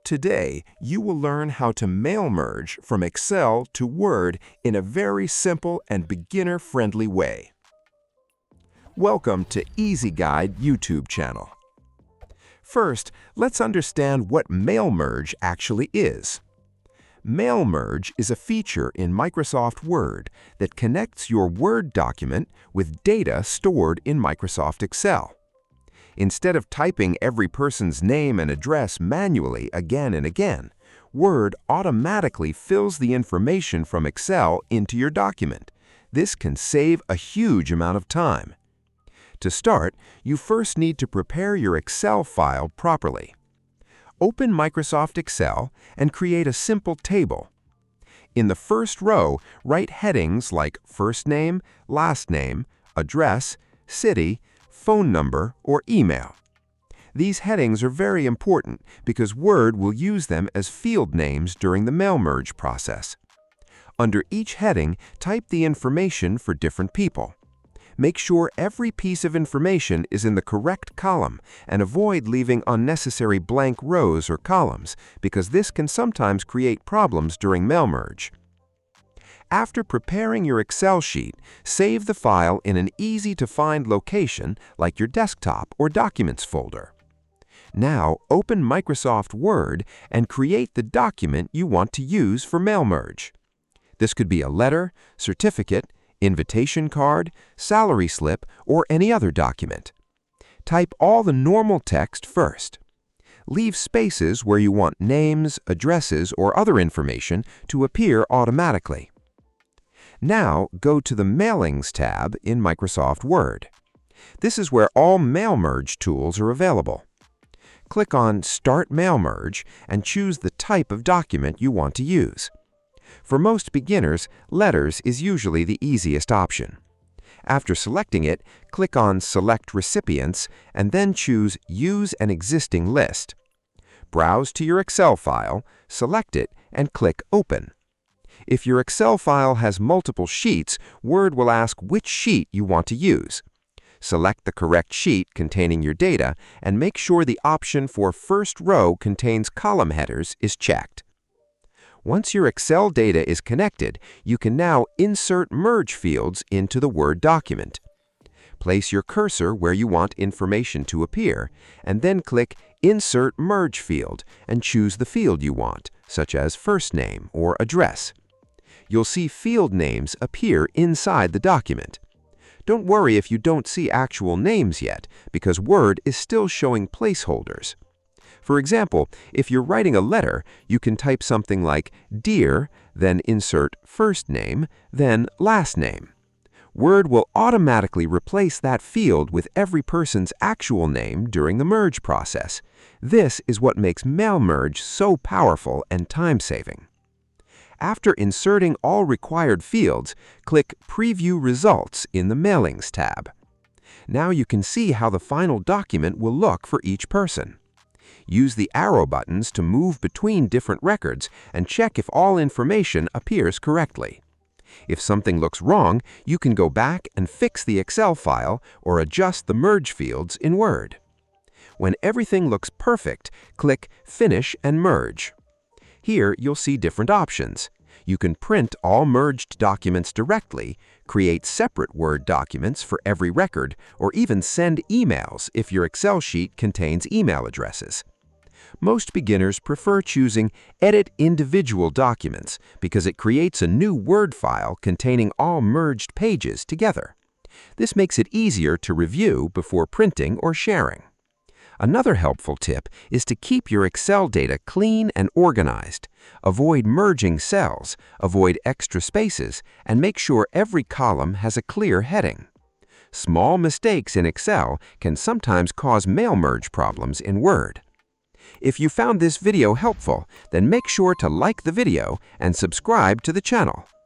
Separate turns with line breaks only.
Today, you will learn how to mail merge from Excel to Word in a very simple and beginner-friendly way. Welcome to Easy Guide YouTube channel. First, let's understand what mail merge actually is. Mail merge is a feature in Microsoft Word that connects your Word document with data stored in Microsoft Excel. Instead of typing every person's name and address manually again and again, Word automatically fills the information from Excel into your document. This can save a huge amount of time. To start, you first need to prepare your Excel file properly. Open Microsoft Excel and create a simple table. In the first row, write headings like first name, last name, address, city, phone number, or email. These headings are very important because Word will use them as field names during the mail merge process. Under each heading, type the information for different people. Make sure every piece of information is in the correct column and avoid leaving unnecessary blank rows or columns because this can sometimes create problems during mail merge. After preparing your Excel sheet, save the file in an easy-to-find location like your desktop or Documents folder. Now, open Microsoft Word and create the document you want to use for mail merge. This could be a letter, certificate, invitation card, salary slip, or any other document. Type all the normal text first. Leave spaces where you want names, addresses, or other information to appear automatically. Now, go to the Mailings tab in Microsoft Word. This is where all mail merge tools are available. Click on Start Mail Merge and choose the type of document you want to use. For most beginners, letters is usually the easiest option. After selecting it, click on Select Recipients and then choose Use an existing list. Browse to your Excel file, select it, and click Open. If your Excel file has multiple sheets, Word will ask which sheet you want to use. Select the correct sheet containing your data and make sure the option for First Row contains column headers is checked. Once your Excel data is connected, you can now insert merge fields into the Word document. Place your cursor where you want information to appear, and then click Insert Merge Field and choose the field you want, such as first name or address. You'll see field names appear inside the document. Don't worry if you don't see actual names yet, because Word is still showing placeholders. For example, if you're writing a letter, you can type something like Dear, then insert first name, then last name. Word will automatically replace that field with every person's actual name during the merge process. This is what makes mail merge so powerful and time-saving. After inserting all required fields, click Preview Results in the Mailings tab. Now you can see how the final document will look for each person. Use the arrow buttons to move between different records and check if all information appears correctly. If something looks wrong, you can go back and fix the Excel file or adjust the merge fields in Word. When everything looks perfect, click Finish and Merge. Here, you'll see different options. You can print all merged documents directly, create separate Word documents for every record, or even send emails if your Excel sheet contains email addresses. Most beginners prefer choosing Edit Individual Documents because it creates a new Word file containing all merged pages together. This makes it easier to review before printing or sharing. Another helpful tip is to keep your Excel data clean and organized. Avoid merging cells, avoid extra spaces, and make sure every column has a clear heading. Small mistakes in Excel can sometimes cause mail merge problems in Word. If you found this video helpful, then make sure to like the video and subscribe to the channel.